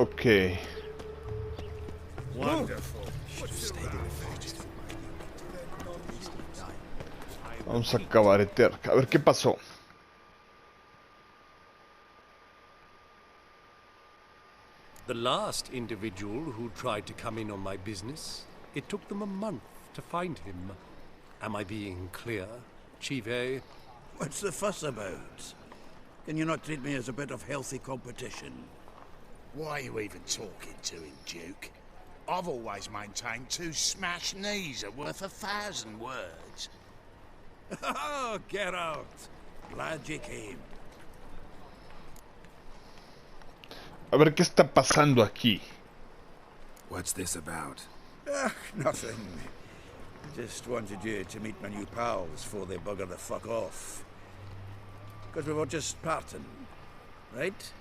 Ok. Vamos a cabaretear. A ver qué pasó. The last individual who tried to come in on my business, it took them a month to find him. Am I being clear, Chive? What's the fuss about? Can you not treat me as a bit of healthy competition? Why are you even talking to him, Duke? I've always maintained 2 smashed knees are worth 1,000 words. Oh, Geralt! Glad you came. A ver qué está pasando aquí. What's this about? Nothing. Just wanted you to meet my new pals before they bugger the fuck off. Because we were just parting, right?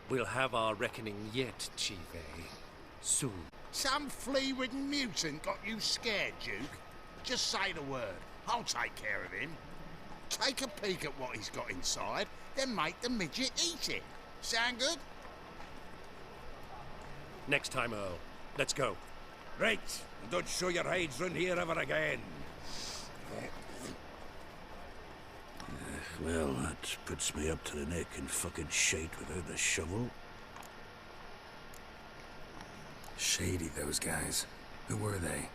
We'll have our reckoning yet, Chive. Soon. Some flea-ridden mutant got you scared, Duke? Just say the word. I'll take care of him. Take a peek at what he's got inside, then make the midget eat it. Sound good? Next time, Earl. Let's go. Right, and don't show your hides round here ever again. Well, that puts me up to the neck in fucking shite without a shovel. Shady, those guys. Who were they?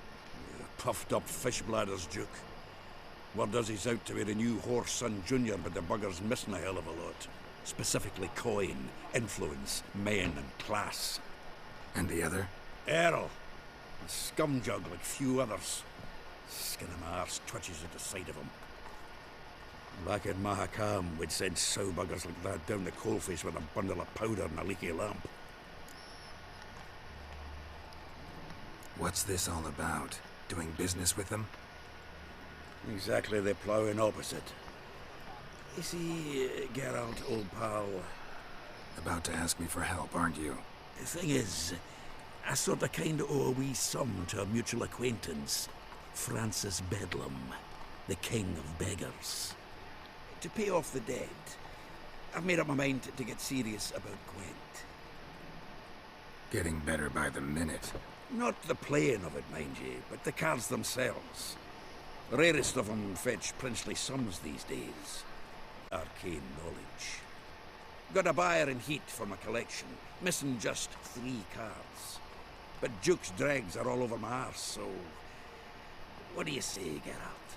Puffed up fish bladders, Duke. Word does he's out to be the new Whoreson Jr., but the bugger's missing a hell of a lot. Specifically coin, influence, men, and class. And the other? Earl. A scumjug like few others. Skin of my arse twitches at the sight of him. Back in Mahakam, we'd send sow buggers like that down the coalface with a bundle of powder and a leaky lamp. What's this all about? Doing business with them? Exactly the ploughing opposite. You see, Geralt, old pal... About to ask me for help, aren't you? The thing is, I sort of kind of owe a wee sum to a mutual acquaintance. Francis Bedlam, the king of beggars. To pay off the debt, I've made up my mind to get serious about Gwent. Getting better by the minute. Not the playing of it, mind you, but the cards themselves. The rarest of them fetch princely sums these days. Arcane knowledge. Got a buyer in heat for my collection, missing just 3 cards. But Duke's dregs are all over my arse, so... What do you say, Geralt?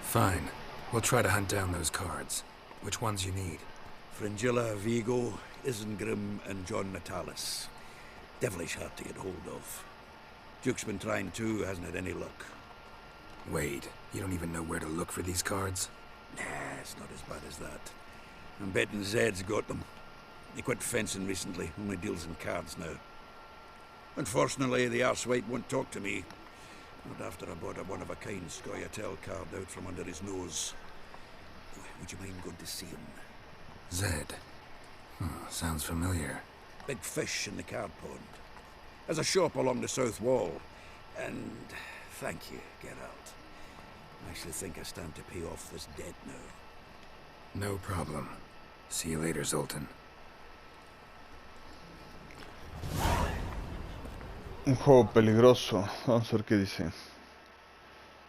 Fine. We'll try to hunt down those cards. Which ones you need? Fringilla, Vigo, Isengrim, and John Natalis. Devilish hard to get hold of. Duke's been trying too, hasn't had any luck. Wait, you don't even know where to look for these cards? Nah, it's not as bad as that. I'm betting Zed's got them. He quit fencing recently, only deals in cards now. Unfortunately, the arsewite won't talk to me. Not after I bought a one-of-a-kind Scoia'tael card out from under his nose. Would you mind going to see him? Zed. Sounds familiar. Big fish in the card pond. There's a shop along the south wall. And thank you, Geralt. I actually think I stand to pay off this debt now. No problem. See you later, Zoltan. Un juego peligroso. Vamos a ver qué dice.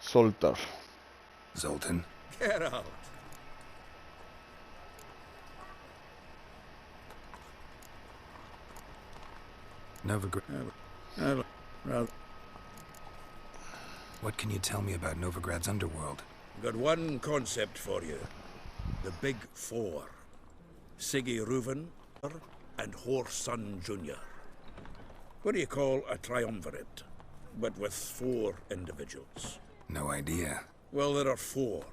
Soltar. Zoltan? Geralt! Novigrad. What can you tell me about Novigrad's underworld? Got one concept for you. The Big Four. Siggy Reuven and Whoreson Jr. What do you call a triumvirate, but with 4 individuals? No idea. Well, there are 4,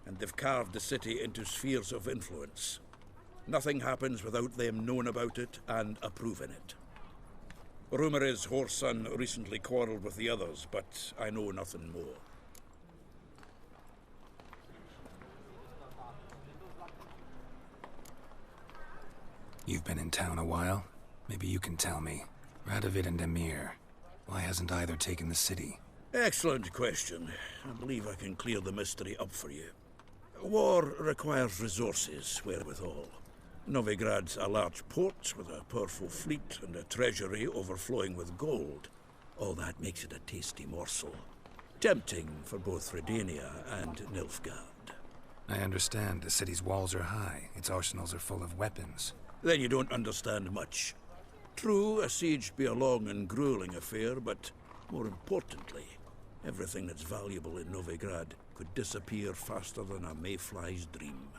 and they've carved the city into spheres of influence. Nothing happens without them knowing about it and approving it. Rumor is Whoreson recently quarreled with the others, but I know nothing more. You've been in town a while? Maybe you can tell me. Radovid and Emir. Why hasn't either taken the city? Excellent question. I believe I can clear the mystery up for you. War requires resources wherewithal. Novigrad's a large port with a powerful fleet and a treasury overflowing with gold. All that makes it a tasty morsel. Tempting for both Redania and Nilfgaard. I understand the city's walls are high. Its arsenals are full of weapons. Then you don't understand much. True, a siege be a long and grueling affair, but more importantly, everything that's valuable in Novigrad could disappear faster than a mayfly's dream.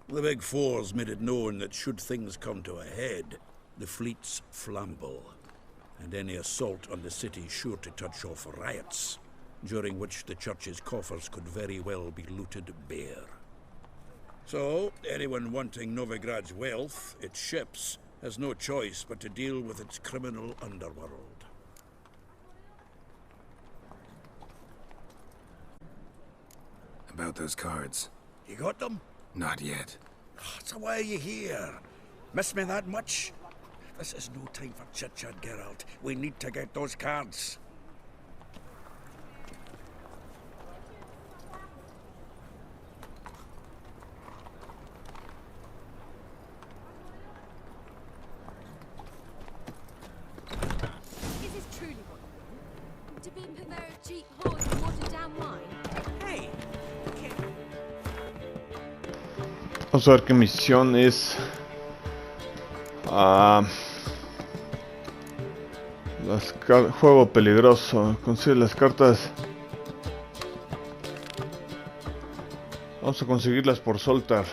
The Big Four's made it known that should things come to a head, the fleet's flammable, and any assault on the city sure to touch off riots, during which the church's coffers could very well be looted bare. So, anyone wanting Novigrad's wealth, its ships, has no choice but to deal with its criminal underworld. About those cards. You got them? Not yet. So why are you here? Miss me that much? This is no time for chit-chat, Geralt. We need to get those cards. Is this truly what you want? To be in purveyor of cheap whores and watered down wine? Hey! Vamos a ver qué misión es. Juego peligroso. Consigue las cartas. Vamos a conseguirlas por Zoltar.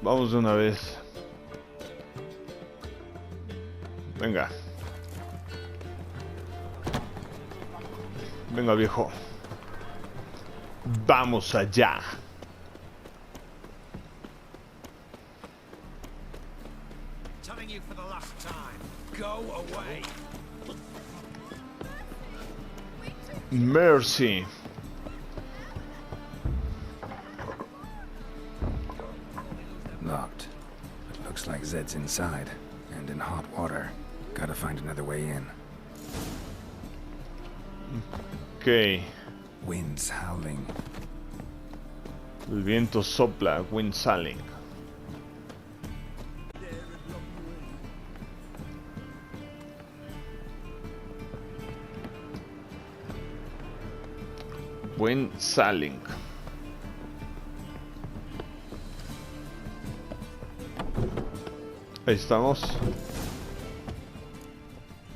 Vamos de una vez. Venga. Venga, viejo. Vamos allá. Telling you for the last time, go away. Mercy. Locked. It looks like Zed's inside, and in hot water. Gotta find another way in. Ok. Wind's howling. El viento sopla, wind howling. Wind howling. Ahí estamos.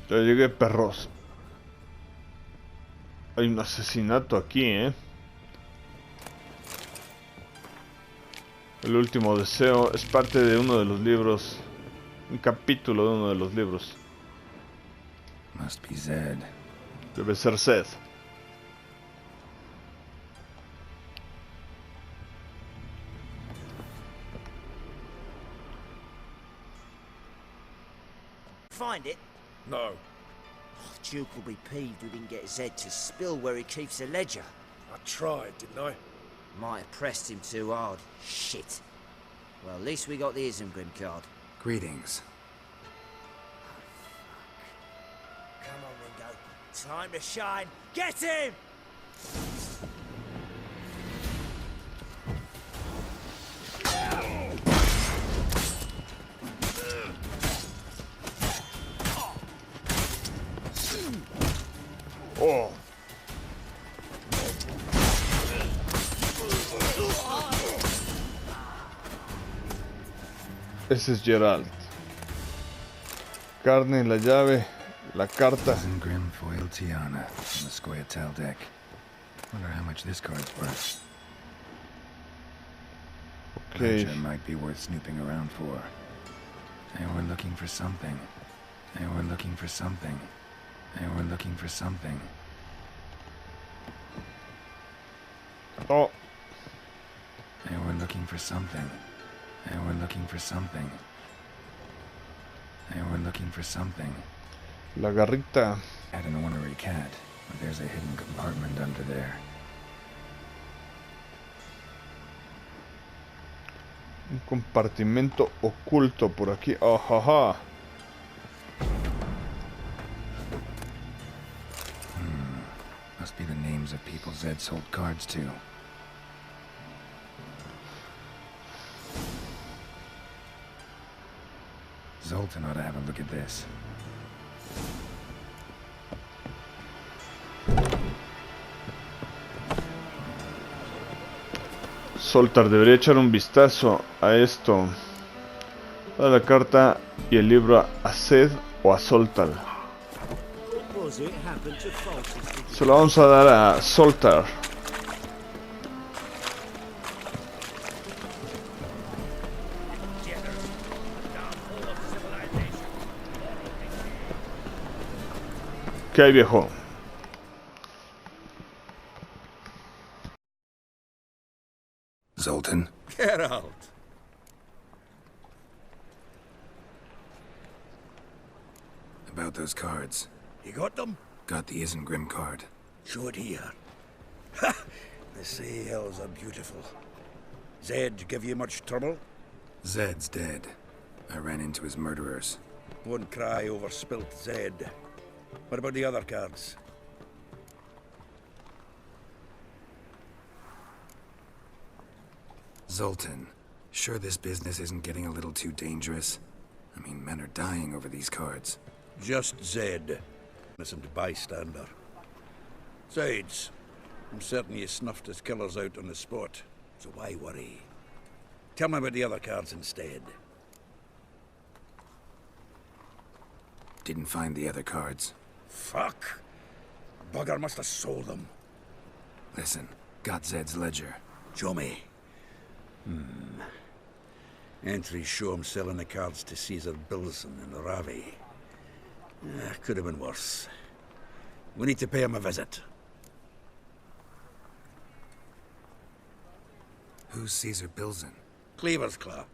Ya llegué, perros. Hay un asesinato aquí, ¿eh? El último deseo es parte de uno de los libros. Un capítulo de uno de los libros. Must be Zed. Debe ser Zed. Find it? No. Duke will be peeved we didn't get Zed to spill where he keeps the ledger. I tried, didn't I? Might have pressed him too hard. Shit. Well, at least we got the Isengrim card. Greetings. Come on, Ringo. Time to shine. Get him! Oh. Ese es Geralt. Carne, la llave, la carta. Isengrim foil Tiana on the Scoia'tael deck. Wonder how much this card's worth. Okay. Ledger might be worth snooping around for. They were looking for something. They were looking for something. They were looking for something. Oh. They were looking for something. They were looking for something. They were looking for something. La garrita. Had an ornery cat, but there's a hidden compartment under there. Un compartimento oculto por aquí. Ajaja. names of people Zed sold cards to. Zoltan ought to have a look at this. Zoltar debería echar un vistazo a esto. Da la carta y el libro a Zed o a Zoltar. Se lo vamos a dar a Zoltar. ¿Qué hay, viejo? Zoltan? Geralt. About those cards. You got them? Got the Isengrim card. Show it here. Ha! The sea hills are beautiful. Zed give you much trouble? Zed's dead. I ran into his murderers. Won't cry over spilt Zed. What about the other cards? Zoltan, sure this business isn't getting a little too dangerous? I mean, men are dying over these cards. Just Zed. Innocent bystander. Besides, I'm certain you snuffed his killers out on the spot, so why worry? Tell me about the other cards instead. Didn't find the other cards. Fuck! Bugger must have sold them. Listen, got Zed's ledger. Show me. Entries show him selling the cards to Caesar Bilson and Ravi. Could have been worse. We need to pay him a visit. Who's Caesar Bilson? Cleaver's clerk.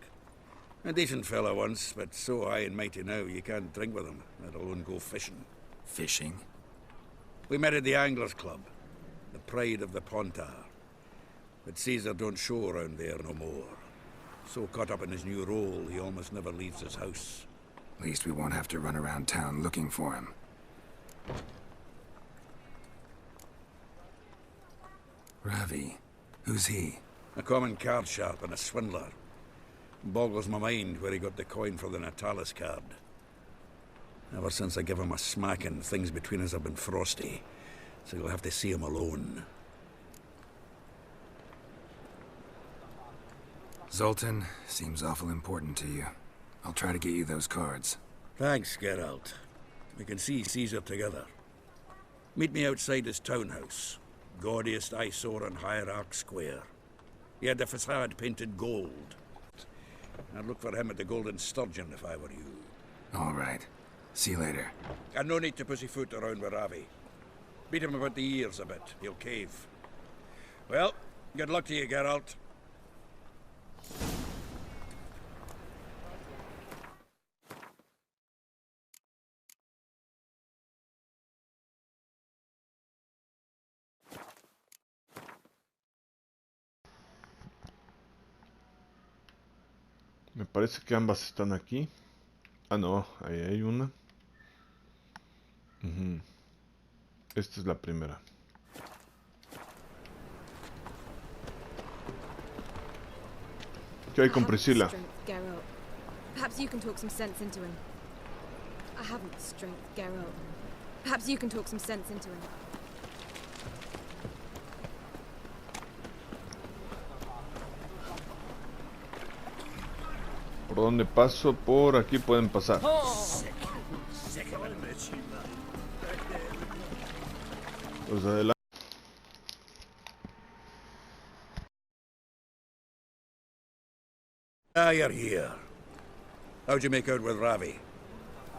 A decent fellow once, but so high and mighty now you can't drink with him, let alone go fishing. Fishing? We met at the Anglers Club, the pride of the Pontar. But Caesar don't show around there no more. So caught up in his new role, he almost never leaves his house. At least we won't have to run around town looking for him. Ravi. Who's he? A common card sharp and a swindler. Boggles my mind where he got the coin for the Natalis card. Ever since I gave him a smacking, things between us have been frosty. So you'll have to see him alone. Zoltan, seems awful important to you. I'll try to get you those cards. Thanks, Geralt. We can see Caesar together. Meet me outside his townhouse. Gaudiest eyesore on Hierarch Square. He had the facade painted gold. I'd look for him at the Golden Sturgeon if I were you. All right. See you later. And no need to pussyfoot around with Ravi. Beat him about the ears a bit. He'll cave. Well, good luck to you, Geralt. Me parece que ambas están aquí. Ah, no, ahí hay una. Esta es la primera. ¿Qué hay con Priscilla? Geralt. Perhaps you can talk some sense into him. I haven't the strength, Geralt. Perhaps you can talk some sense into him. ¿Por dónde paso? Por aquí pueden pasar. Pues adelante. Ah, you're here. How'd you make out with Ravi?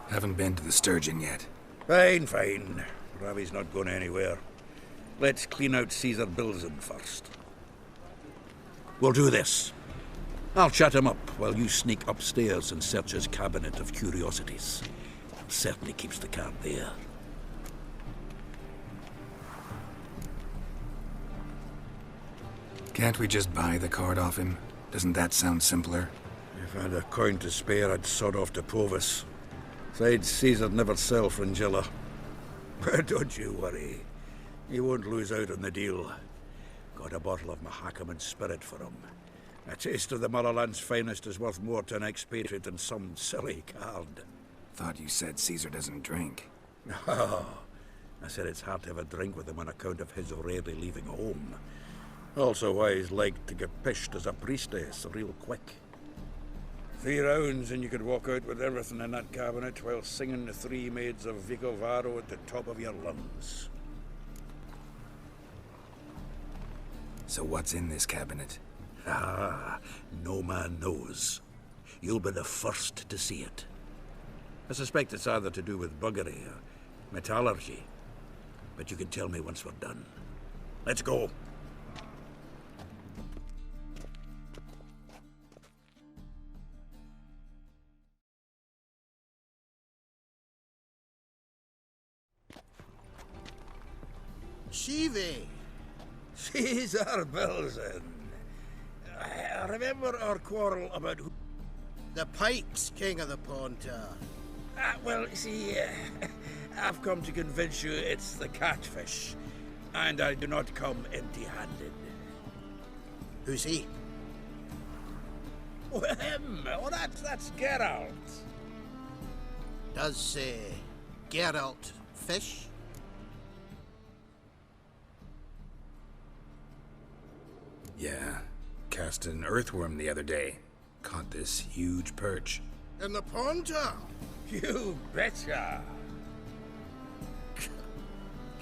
Haven't been to the Sturgeon yet. Fine, fine. Ravi's not going anywhere. Let's clean out Caesar Bilson first. We'll do this. I'll chat him up while you sneak upstairs and search his cabinet of curiosities. Certainly keeps the card there. Can't we just buy the card off him? Doesn't that sound simpler? If I had a coin to spare, I'd sod off to Provis. Besides, Caesar'd never sell Fringilla. But don't you worry. He won't lose out on the deal. Got a bottle of Mahakaman spirit for him. A taste of the Motherland's finest is worth more to an expatriate than some silly card. Thought you said Caesar doesn't drink. No. I said it's hard to have a drink with him on account of his rarely leaving home. Also why he's like to get pished as a priestess real quick. 3 rounds and you could walk out with everything in that cabinet while singing the 3 maids of Vicovaro at the top of your lungs. So what's in this cabinet? Ah, no man knows. You'll be the first to see it. I suspect it's either to do with buggery or metallurgy. But you can tell me once we're done. Let's go. Shivi! Caesar Belzen. I remember our quarrel about who... The Pike's king of the Pontar. Well, see, I've come to convince you it's the catfish. And I do not come empty-handed. Who's he? Oh, him! Oh, that's Geralt. Does say Geralt fish? Yeah. Cast an earthworm the other day. Caught this huge perch. In the Pontar? You betcha.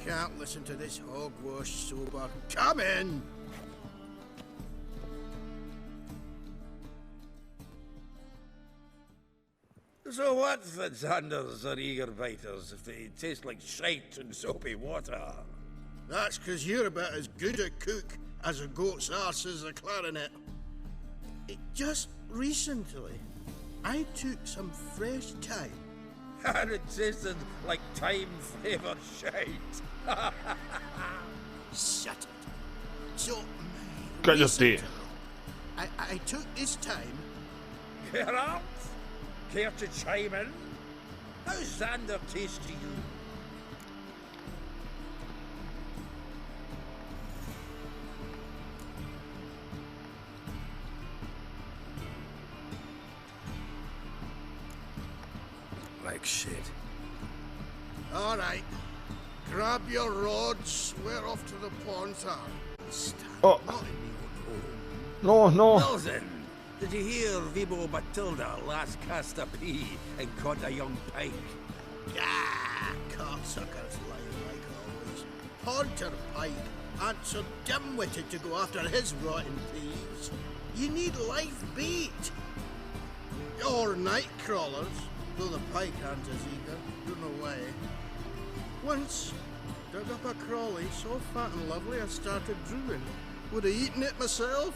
Can't listen to this hogwash sober. Come in! So what's the Xanders or eager biters if they taste like shite and soapy water? That's 'cause you're about as good a cook as a goat's arse is a clarinet. Just recently, I took some fresh thyme. And it tasted like time-flavoured shite. Shut it. So, Cállate. recently, I took this thyme. Geralt, care to chime in? How's Xander taste to you? Like shit. All right. Grab your rods. We're off to the Pontar. Oh. Not in your home. No, no. Belzen, did you hear Vibo Batilda last cast a pea and caught a young pike? Ah, cocksuckers lying like always. Pontar Pike aren't so dim-witted to go after his rotten peas. You need live bait. Or night crawlers, though the pike aren't as eager. Don't know why. Once, dug up a crawly so fat and lovely I started drooling. Would have eaten it myself.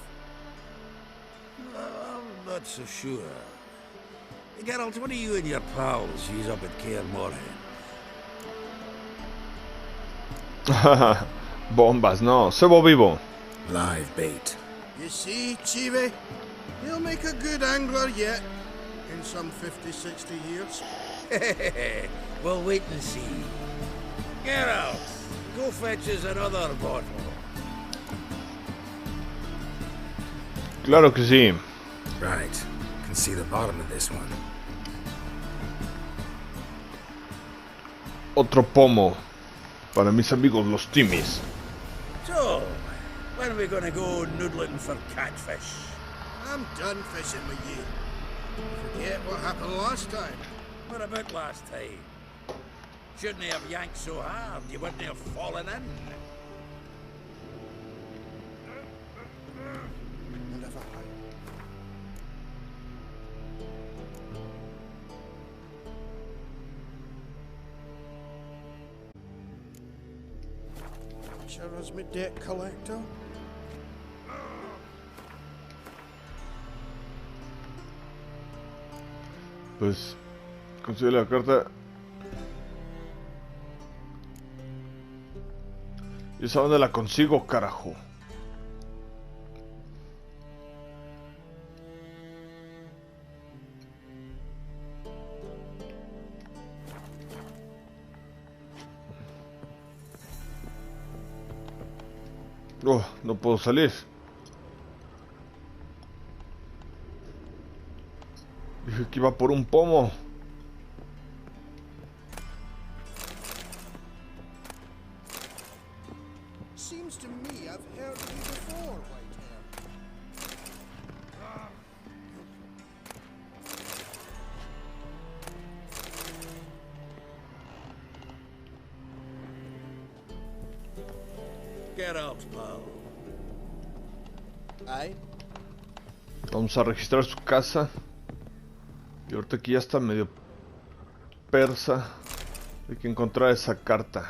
I'm not so sure. Geralt, what do you and your pals use up at Kaer Morhen? Bombas, no. Cebo vivo. Live bait. You see, Chive, he'll make a good angler yet. In some 50, 60 years. We'll wait and see. Geralt, go fetch us another bottle. Claro que sí. Right. Can see the bottom of this one. Otro pomo. Para mis amigos los timis. So, when are we gonna go noodling for catfish? I'm done fishing with you. Forget what happened last time. What about last time? Shouldn't have yanked so hard, you wouldn't have fallen in. And if I sure as my debt collector. Pues consigue la carta. ¿Y esa dónde la consigo, carajo? Oh, no puedo salir. Dije que iba por un pomo. Seems to me I've heard of you before, Whitehair. Get out, pal. Aye? Vamos a registrar su casa. Y ahorita aquí ya está medio persa. Hay que encontrar esa carta.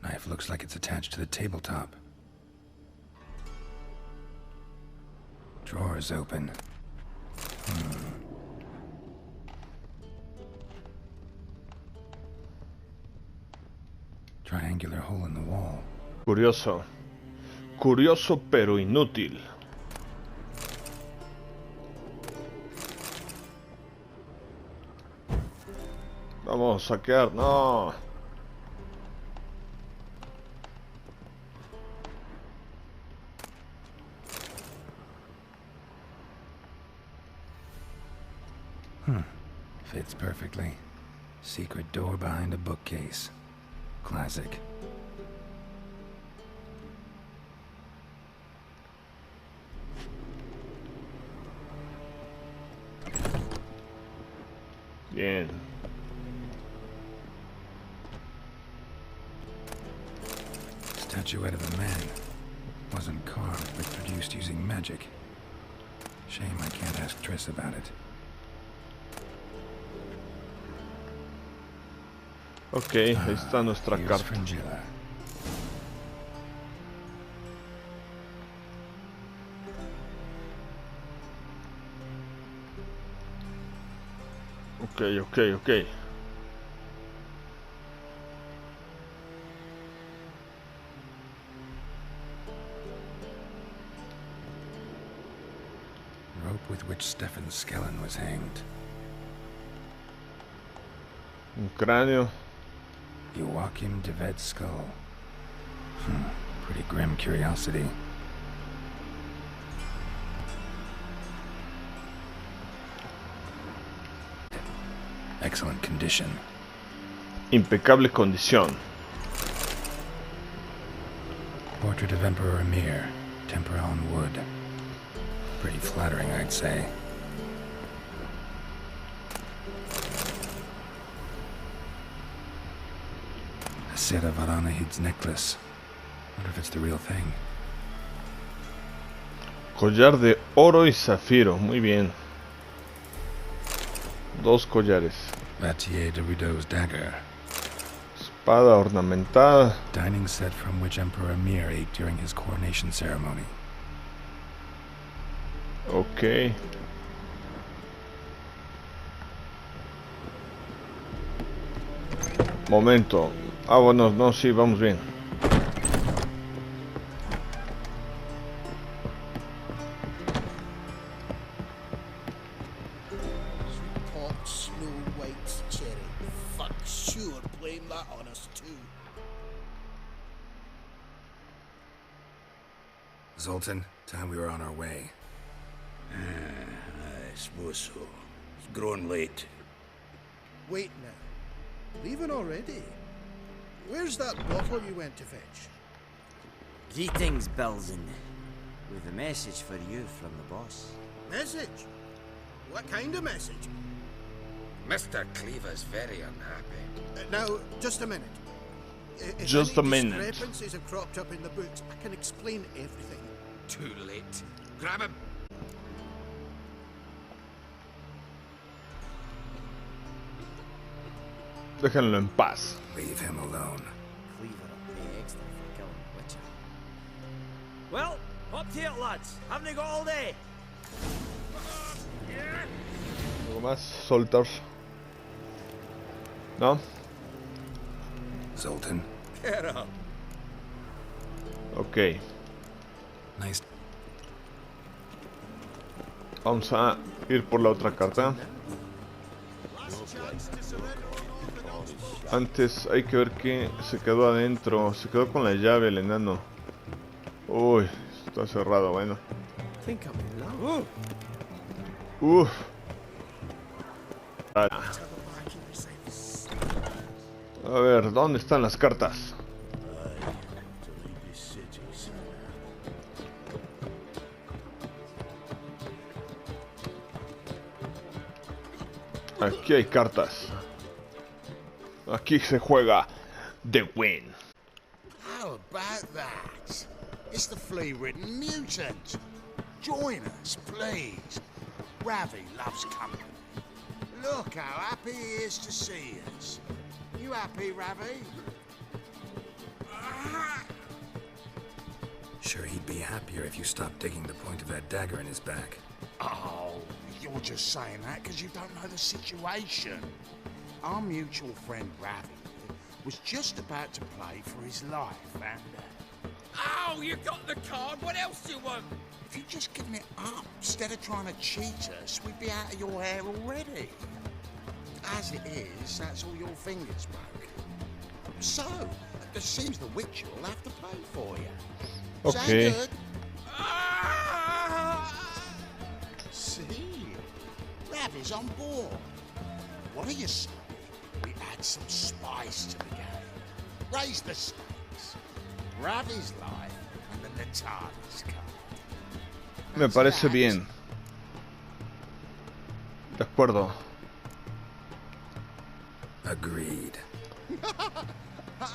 Knife looks like it's attached to the tabletop. Drawer is open. Triangular hole in the wall. Curioso. Curioso pero inútil. Vamos a saquear. No. Fits perfectly. Secret door behind a bookcase. Classic. Bien. Statuette of a man. Wasn't carved, but produced using magic. Shame I can't ask Triss about it. Ok, ahí está nuestra Here's carta. Fringilla. Ok. Rope with which Stefan Skellen was hanged. Un cráneo. Joachim de Ved's skull. Pretty grim curiosity. Excellent condition. Impecable condición. Portrait of Emperor Emir. Tempera on wood. Pretty flattering, I'd say. Sera Varanahid's necklace. Wonder if it's the real thing. Collar de oro y zafiro. Muy bien. Dos collares. Vatier de Rideau's dagger. Espada ornamentada. Dining set from which Emperor Emir ate during his coronation ceremony. Ok. Momento. Ah, bueno, no, sí, vamos bien. Sweet hot Snow White's cherry. Fuck sure blame that on us too. Zoltan, time we were on our way. I suppose so. It's growing late. Wait now. Leaving already? Where's that bottle you went to fetch? Greetings, Belzen. With a message for you from the boss. Message? What kind of message? Mr. Cleaver's very unhappy. Now, just a minute. If Just any a minute. discrepancies have cropped up in the books, I can explain everything. Too late. Grab him. Déjenlo en paz. Leave him alone. Cleaver will pay extra for killing the Witcher. Well, up to it, lads. Haven't they got all day? ¿Algo más? Soltar. ¿No? Zoltan. Get up. Ok. Nice. Vamos a ir por la otra carta. Antes hay que ver qué se quedó adentro. Se quedó con la llave el enano. Uy, está cerrado, bueno. Uf. A ver, ¿dónde están las cartas? Aquí hay cartas. Aquí se juega The Win. How about that? It's the flea-ridden mutant. Join us, please. Ravi loves company. Look how happy he is to see us. You happy, Ravi? Sure, he'd be happier if you stopped digging the point of that dagger in his back. Oh, you're just saying that because you don't know the situation. Our mutual friend Ravi was just about to play for his life, and... Oh, you got the card. What else do you want? if you'd just given it up instead of trying to cheat us, we'd be out of your hair already. As it is, that's all your fingers broke. So, it seems the Witcher will have to pay for you. Okay. Sound good? See? Ravi's on board. What do you say? We add some spice to the game. Raise the stakes. Ravi's life and the Natalis card. Me parece bien. De acuerdo. Agreed.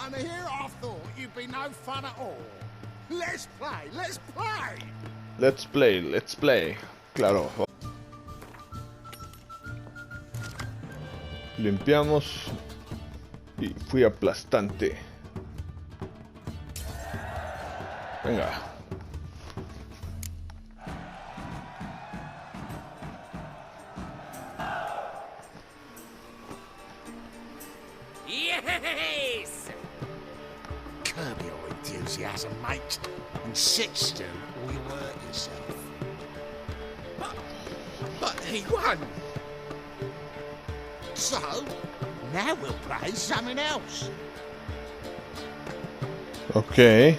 And here I thought you'd be no fun at all. Let's play, let's play! Let's play, let's play. Claro. Limpiamos. Y fui aplastante. Venga. Yes! Curb your enthusiasm, mate, and sit still or you'll hurt yourself. But he won! So, now we'll play something else. Okay.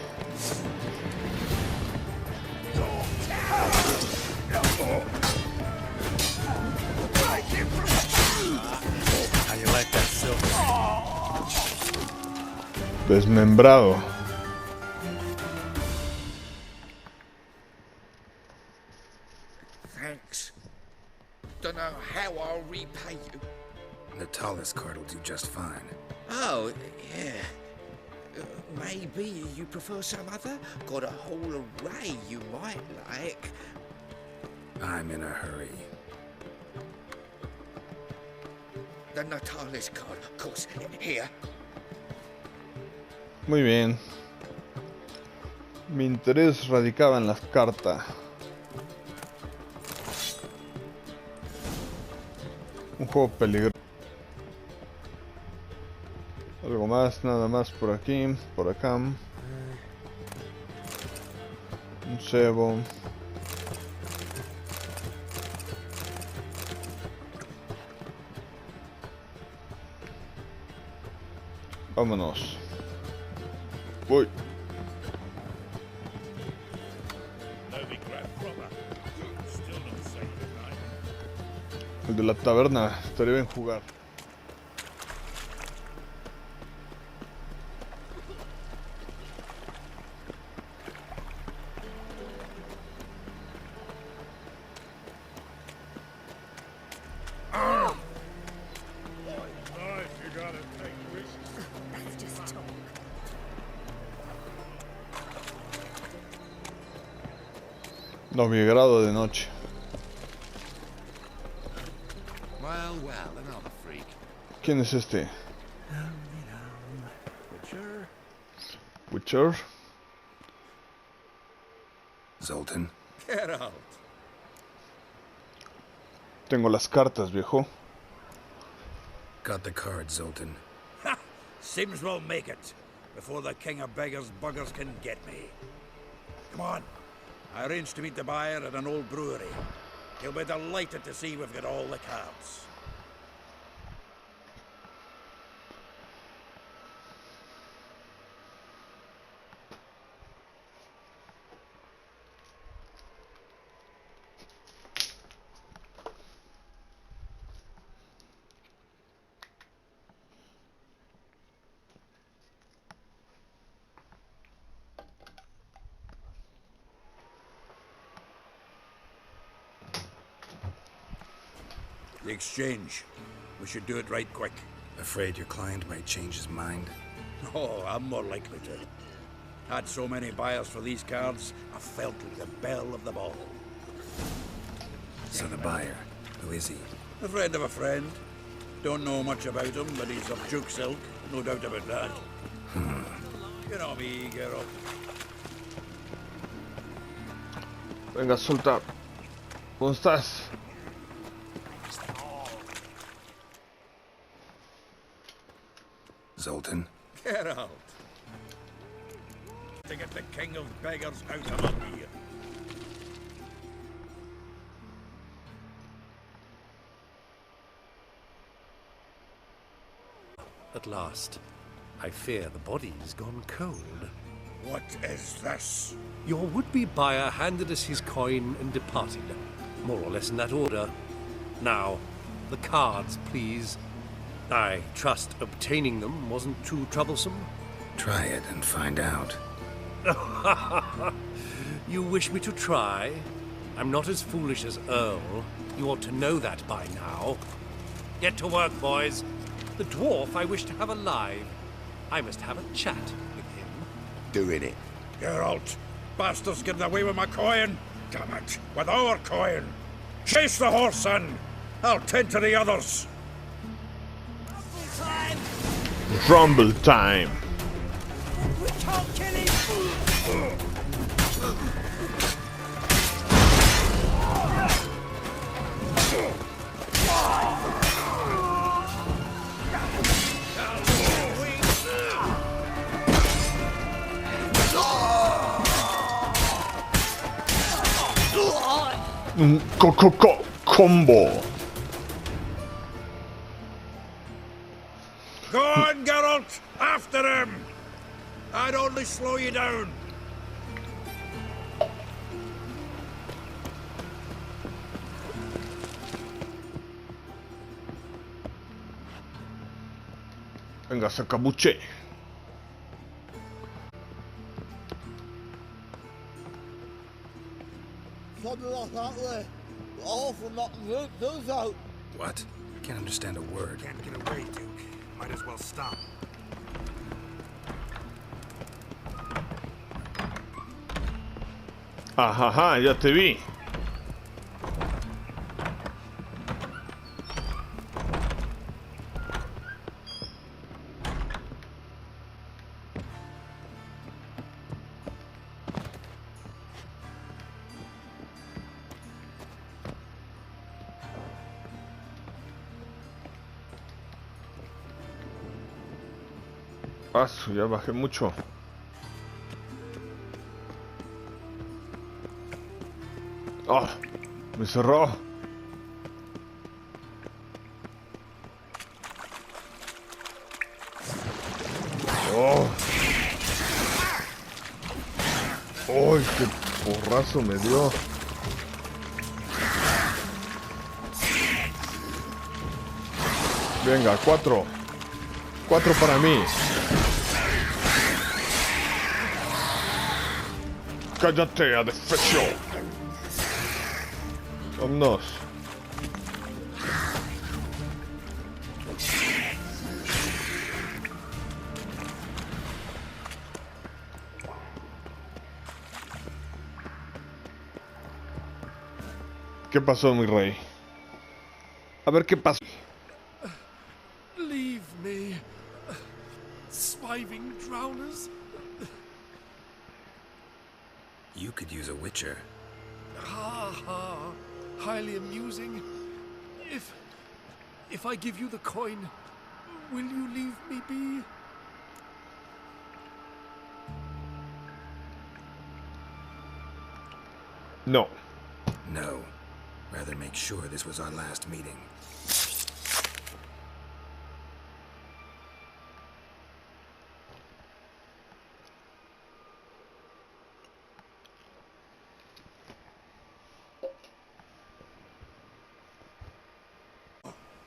How you like that silver? Desmembrado. Thanks. Don't know how I'll repay you. Natalis card will do just fine. Oh, yeah. Maybe you prefer some other? Got a whole array you might like. I'm in a hurry. The Natalis card, of course. Here. Muy bien. Mi interés radicaba en las cartas. Un juego peligroso. Algo más, nada más por aquí, por acá. Un cebo. Vámonos. Voy. El de la taberna, estaría bien jugar. Novigrado de noche. Well, well, another freak. ¿Quién es este? Witcher. Zoltan? Get out. Tengo las cartas, viejo. Got the card, Zoltan. Ha! Sims will make it before the king of beggars buggers can get me. Come on. I arranged to meet the buyer at an old brewery. He'll be delighted to see we've got all the cards. The exchange. We should do it right quick. Afraid your client might change his mind? Oh, I'm more likely to. Had so many buyers for these cards, I felt like the belle of the ball. So the buyer, who is he? A friend of a friend. Don't know much about him, but he's of Duke silk, no doubt about that. You know me, Geralt. Venga, suelta. ¿Cómo estás? Zoltan? Geralt. To get the king of beggars out of here. At last. I fear the body's gone cold. What is this? Your would-be buyer handed us his coin and departed. More or less in that order. Now, the cards, please. I trust obtaining them wasn't too troublesome. Try it and find out. You wish me to try? I'm not as foolish as Earl. You ought to know that by now. Get to work, boys. The dwarf I wish to have alive. I must have a chat with him. Doing it. Geralt, bastards getting away with my coin. Damn it, with our coin. Chase the horse, son. I'll tend to the others. Rumble time. We can't kill him! Combo. Go on, Geralt! After him! I'd only slow you down. Venga, sacabuche. Something like that there. Awful not those out. What? Can't understand a word. Can't get away, Duke. Might as well stop. Ajá, ya te vi. Paso, ya bajé mucho. ¡Oh! Me cerró. ¡Oh! ¡Uy! ¡Qué porrazo me dio! Venga, 4. 4 para mí. Cállate, adefesio. Vámonos. ¿Qué pasó, mi rey? A ver qué pasó. Leave me. Swiving drowners. You could use a witcher. Ha ha. Highly amusing. If I give you the coin, will you leave me be? No. No. Rather make sure this was our last meeting.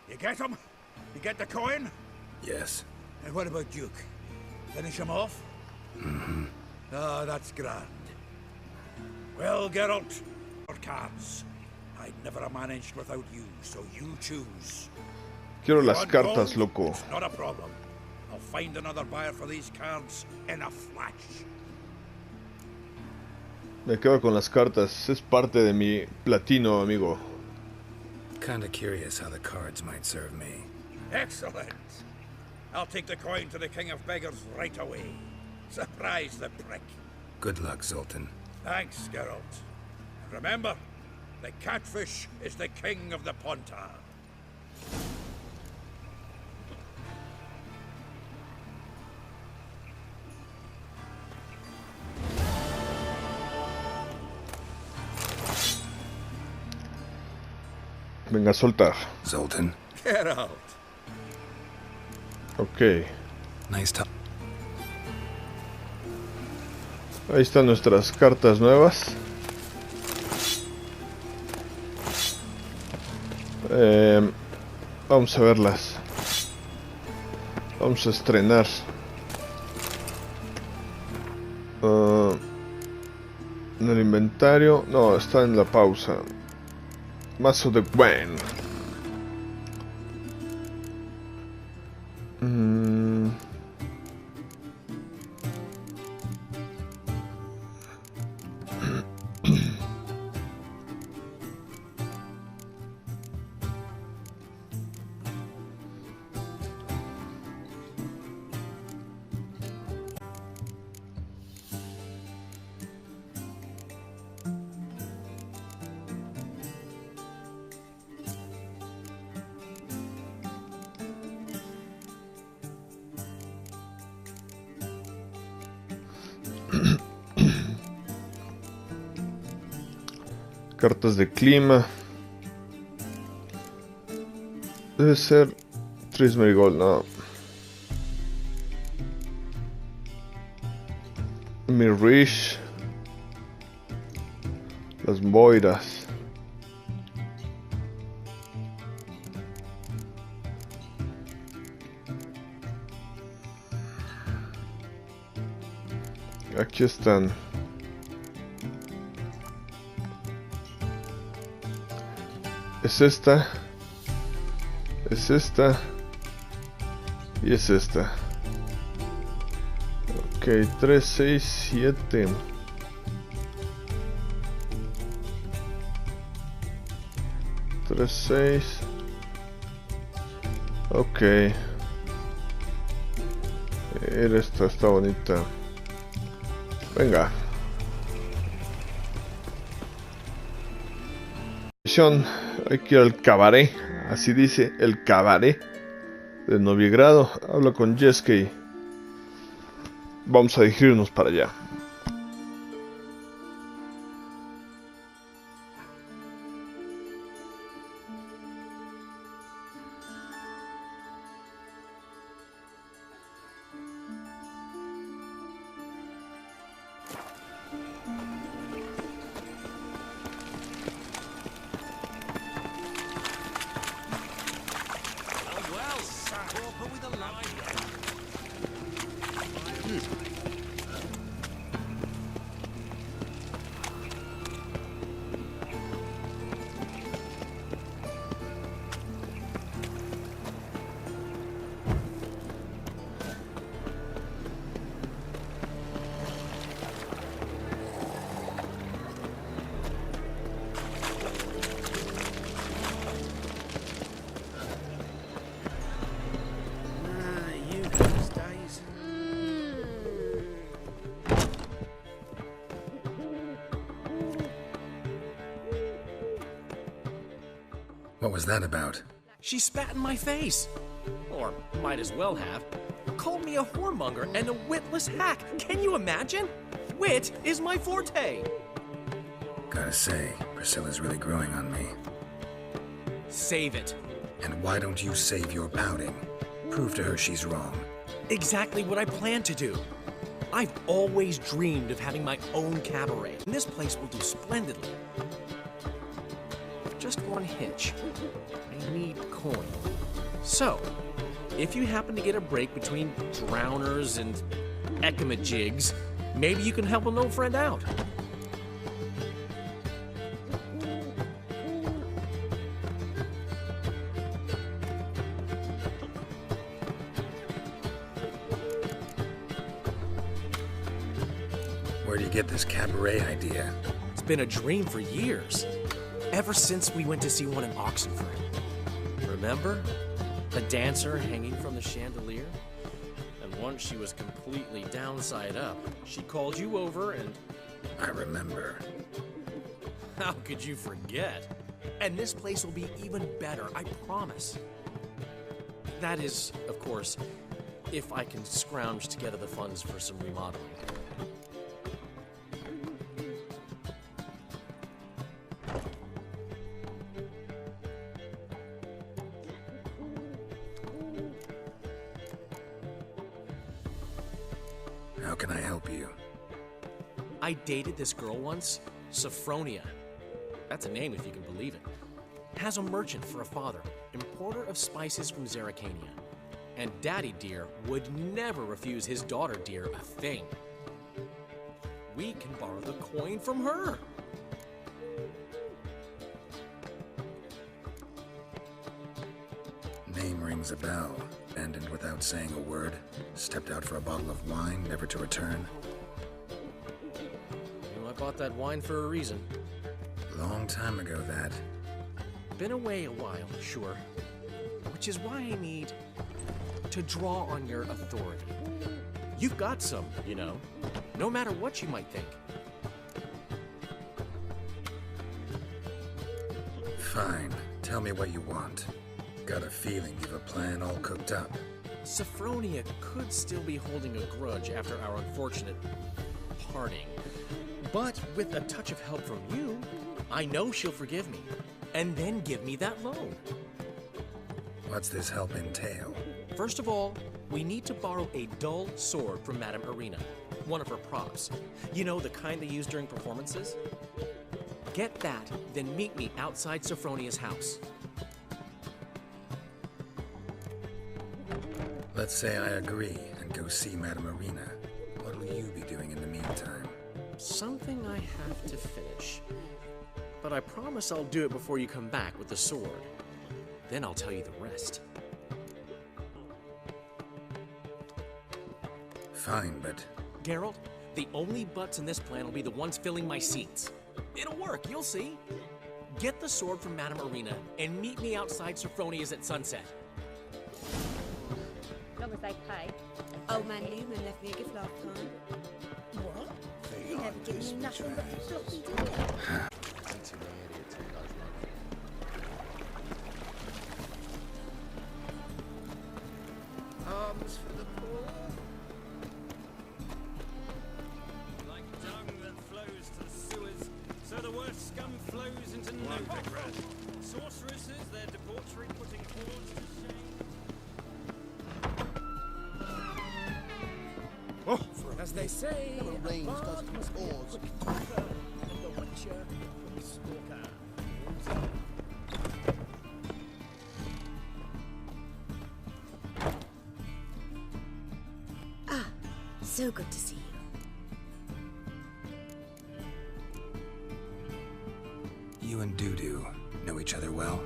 You get him? You get the coin? Yes. And what about Duke? Finish him off? Mm-hmm. Ah, that's grand. Well, Geralt, your cards. I'd never have managed without you, so you choose. Quiero las Want cartas, gold? loco. It's not a problem. I'll find another buyer for these cards in a flash. Me quedo con las cartas. Es parte de mi platino, amigo. Kinda curious how the cards might serve me. Excellent. I'll take the coin to the King of Beggars right away. Surprise the prick. Good luck, Zoltan. Thanks, Geralt. Remember, the catfish is the king of the Pontar. Venga, soltar. Zoltan. Geralt. Ok. Nice talk. Ahí están nuestras cartas nuevas. Vamos a verlas. Vamos a estrenar. En el inventario. No, está en la pausa. Mazo de Gwen. Cartas de clima. Debe ser Trismerigold, no. Mirish. Las Moiras. Aquí están. Es esta. Es esta. Y es esta. Ok, 3, 6, 7. Tres, 6. Ok. Esta está bonita. Venga. Hay que ir al cabaret, así dice, el cabaret de Novigrado. Habla con Jeske. Vamos a dirigirnos para allá. What was that about? She spat in my face. Or might as well have. Called me a whoremonger and a witless hack. Can you imagine? Wit is my forte. Gotta say, Priscilla's really growing on me. Save it. And why don't you save your pouting? Prove to her she's wrong. Exactly what I plan to do. I've always dreamed of having my own cabaret, and this place will do splendidly. Just one hitch. I need coin. So, if you happen to get a break between drowners and ekamajigs, maybe you can help an old friend out. Where do you get this cabaret idea? It's been a dream for years. Ever since we went to see one in Oxenford. Remember? A dancer hanging from the chandelier? And once she was completely downside up, she called you over and... I remember. How could you forget? And this place will be even better, I promise. That is, of course, if I can scrounge together the funds for some remodeling. How can I help you? I dated this girl once, Sophronia. That's a name if you can believe it. Has a merchant for a father, importer of spices from Zerrikania. And Daddy Dear would never refuse his daughter Dear a thing. We can borrow the coin from her. Name rings a bell. Abandoned without saying a word. Stepped out for a bottle of wine, never to return. Well, I bought that wine for a reason. Long time ago, that. Been away a while, sure. Which is why I need to draw on your authority. You've got some, you know, no matter what you might think. Fine. Tell me what you want. Got a feeling you've a plan all cooked up. Sophronia could still be holding a grudge after our unfortunate parting. But with a touch of help from you, I know she'll forgive me. And then give me that loan. What's this help entail? First of all, we need to borrow a dull sword from Madame Irina, one of her props. You know, the kind they use during performances? Get that, then meet me outside Sophronia's house. Let's say I agree and go see Madame Irina. What'll you be doing in the meantime? Something I have to finish. But I promise I'll do it before you come back with the sword. Then I'll tell you the rest. Fine, but... Geralt, the only butts in this plan will be the ones filling my seats. It'll work, you'll see. Get the sword from Madame Irina and meet me outside Sophronia's at sunset. As long as they pay. Old man Newman left me a gift last time. What? He never gives me nothing but floppy, did he? Arms for the poor. Like dung that flows to the sewers, so the worst scum flows into Novigrad. Sorceresses, their debauchery putting cords to shame. Oh, As they say, never rains, does it? Pours. And the Witcher from the Stalker. So good to see you. You and Dudu know each other well?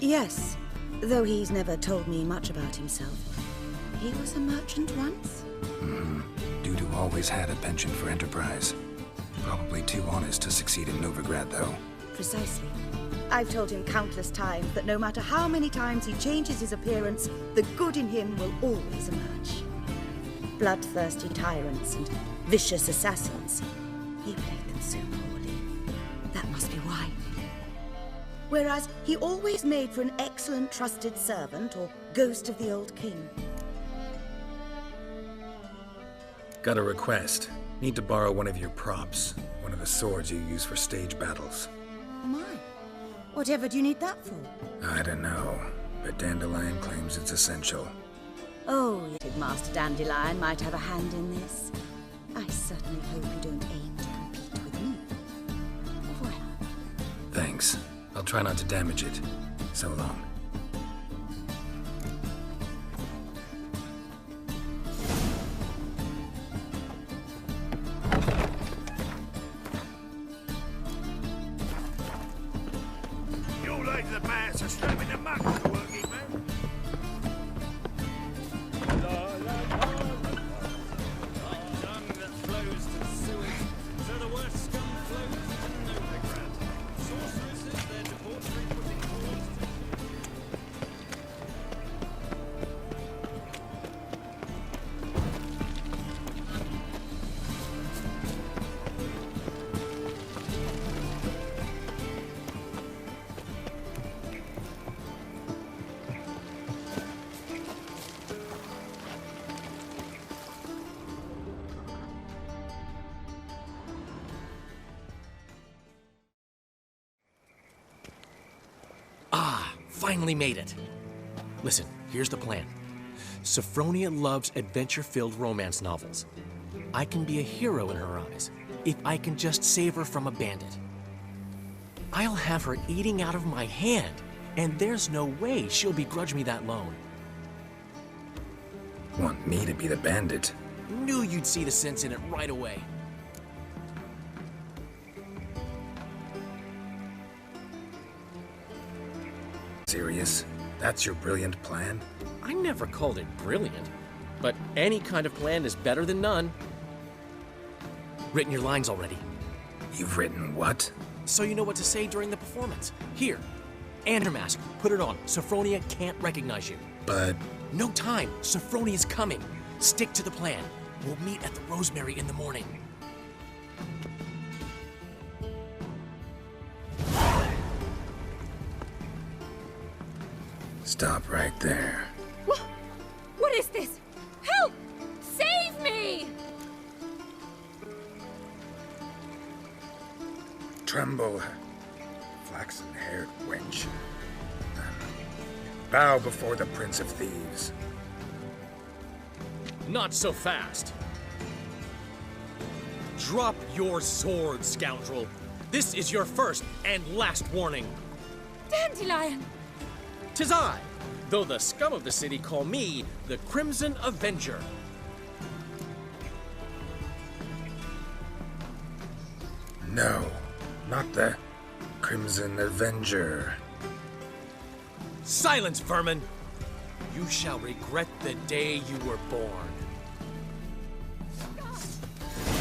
Yes, though he's never told me much about himself. He was a merchant once? Dudu always had a penchant for enterprise. Probably too honest to succeed in Novigrad, though. Precisely. I've told him countless times that no matter how many times he changes his appearance, the good in him will always emerge. Bloodthirsty tyrants and vicious assassins. He played them so poorly. That must be why. Whereas he always made for an excellent trusted servant or ghost of the old king. Got a request. Need to borrow one of your props. One of the swords you use for stage battles. My, whatever do you need that for? I don't know, but Dandelion claims it's essential. Oh, Master Dandelion might have a hand in this. I certainly hope you don't aim to compete with me. Voilà. Thanks. I'll try not to damage it. So long. You like the bass are strapping the mug to working, man. Dung that flows to the sewers, Finally made it. Listen, here's the plan. Sophronia loves adventure-filled romance novels. I can be a hero in her eyes if I can just save her from a bandit. I'll have her eating out of my hand, and there's no way she'll begrudge me that loan. Want me to be the bandit? Knew you'd see the sense in it right away. Serious? That's your brilliant plan? I never called it brilliant, but any kind of plan is better than none. Written your lines already. You've written what? So you know what to say during the performance. Here, and your mask. Put it on. Sophronia can't recognize you. But... No time. Sophronia's coming. Stick to the plan. We'll meet at the Rosemary in the morning. Stop right there. What is this? Help! Save me! Tremble, flaxen-haired wench. Bow before the Prince of Thieves. Not so fast. Drop your sword, scoundrel. This is your first and last warning. Dandelion! 'Tis I, though the scum of the city call me the Crimson Avenger. No, not the Crimson Avenger. Silence, vermin! You shall regret the day you were born.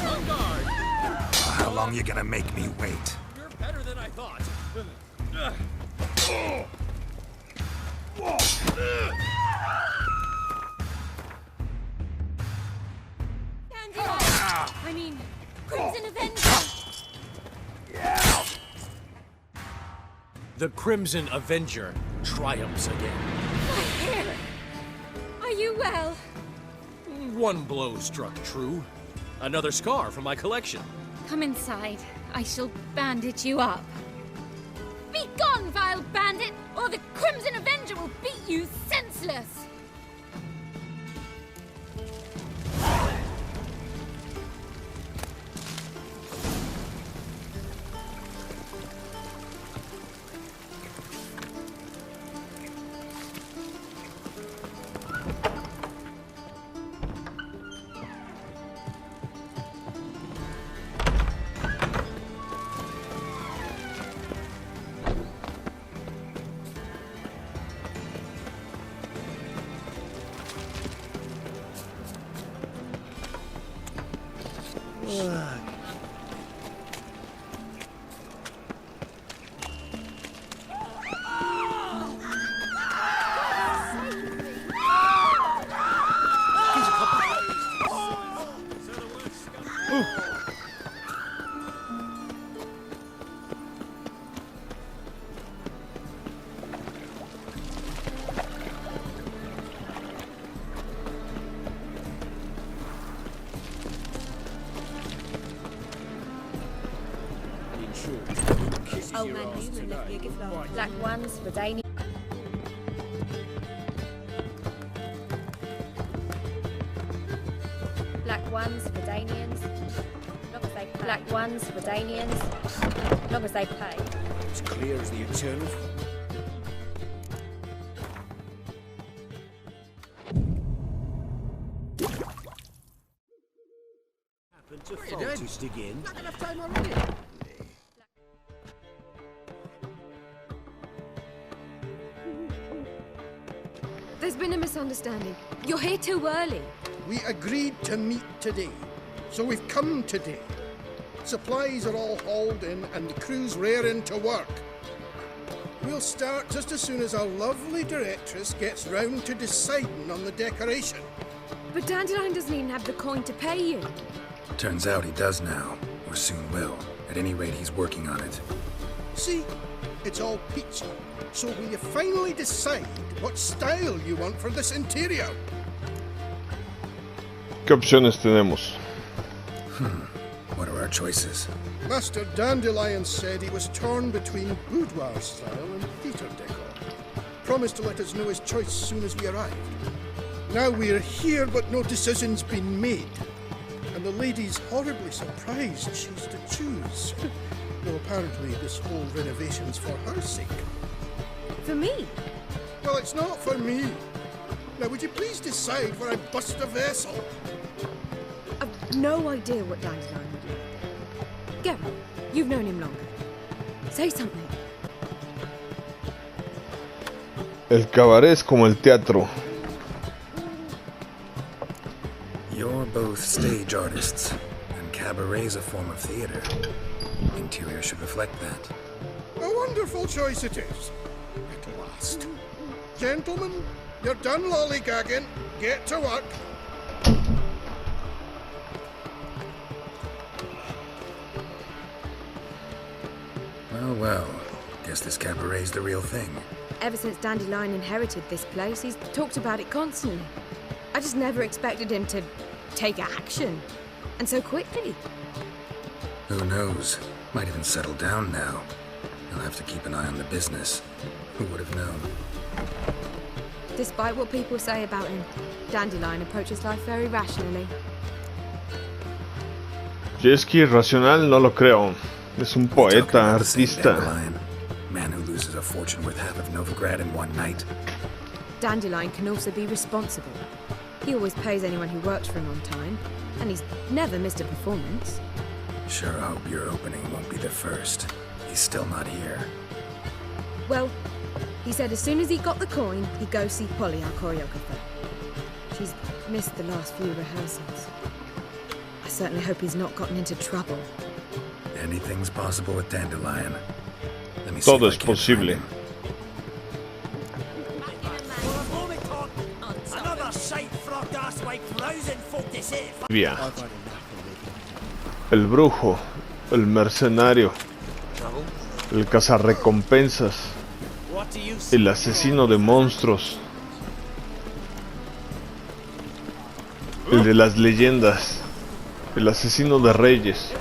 On guard! How long you gonna make me wait? You're better than I thought. Dandelion! I mean, Crimson Avenger! The Crimson Avenger triumphs again. My hair! Are you well? One blow struck true. Another scar from my collection. Come inside. I shall bandage you up. Be gone, vile bandit, or the Crimson Avenger will beat you senseless! Old man Newman left me a gift last. Black ones for Daniel. Black ones for Danians. Long as they pay. Black ones for Danians. Long as they pay. As clear as the eternal. Happened to Faltus dig in. Not enough time already. There's been a misunderstanding. You're here too early. We agreed to meet today, so we've come today. Supplies are all hauled in and the crew's raring to work. We'll start just as soon as our lovely directress gets round to deciding on the decoration. But Dandelion doesn't even have the coin to pay you. Turns out he does now, or soon will. At any rate, he's working on it. See, it's all peachy. So will you finally decide what style you want for this interior? ¿Qué opciones tenemos? What are our choices? Master Dandelion said he was torn between boudoir style and theatre decor. promised to let us know his choice as soon as we arrived. Now we're here, but no decision's been made. And the lady's horribly surprised she's to choose. Though apparently this whole renovation's for her sake. For me? Well, it's not for me. Now, would you please decide where I bust a vessel? I've no idea what Dandelion would like. Geralt, you've known him longer. Say something. El cabaret es como el teatro. You're both stage artists, and cabaret's a form of theater. Interior should reflect that. A wonderful choice it is. At last. Gentlemen, you're done lollygagging. Get to work. Well, guess this cabaret's the real thing. Ever since Dandelion inherited this place, he's talked about it constantly. I just never expected him to take action. And so quickly. Who knows? Might even settle down now. I'll have to keep an eye on the business. Who would have known? Despite what people say about him, Dandelion approaches life very rationally. Yo es que irracional no lo creo. Es un poeta, artista. Man who loses a fortune worth half of Novigrad in one night. Dandelion can also be responsible. He always pays anyone who works for him on time, and he's never missed a performance. Sure hope your opening won't be the first. He's still not here. Well, he said as soon as he got the coin, he'd go see Polly, our choreographer. She's missed the last few rehearsals. I certainly hope he's not gotten into trouble. Anything's possible with Dandelion. Let me Todo es posible. Via. El brujo, el mercenario, el cazarrecompensas, el asesino de monstruos, el de las leyendas, el asesino de reyes.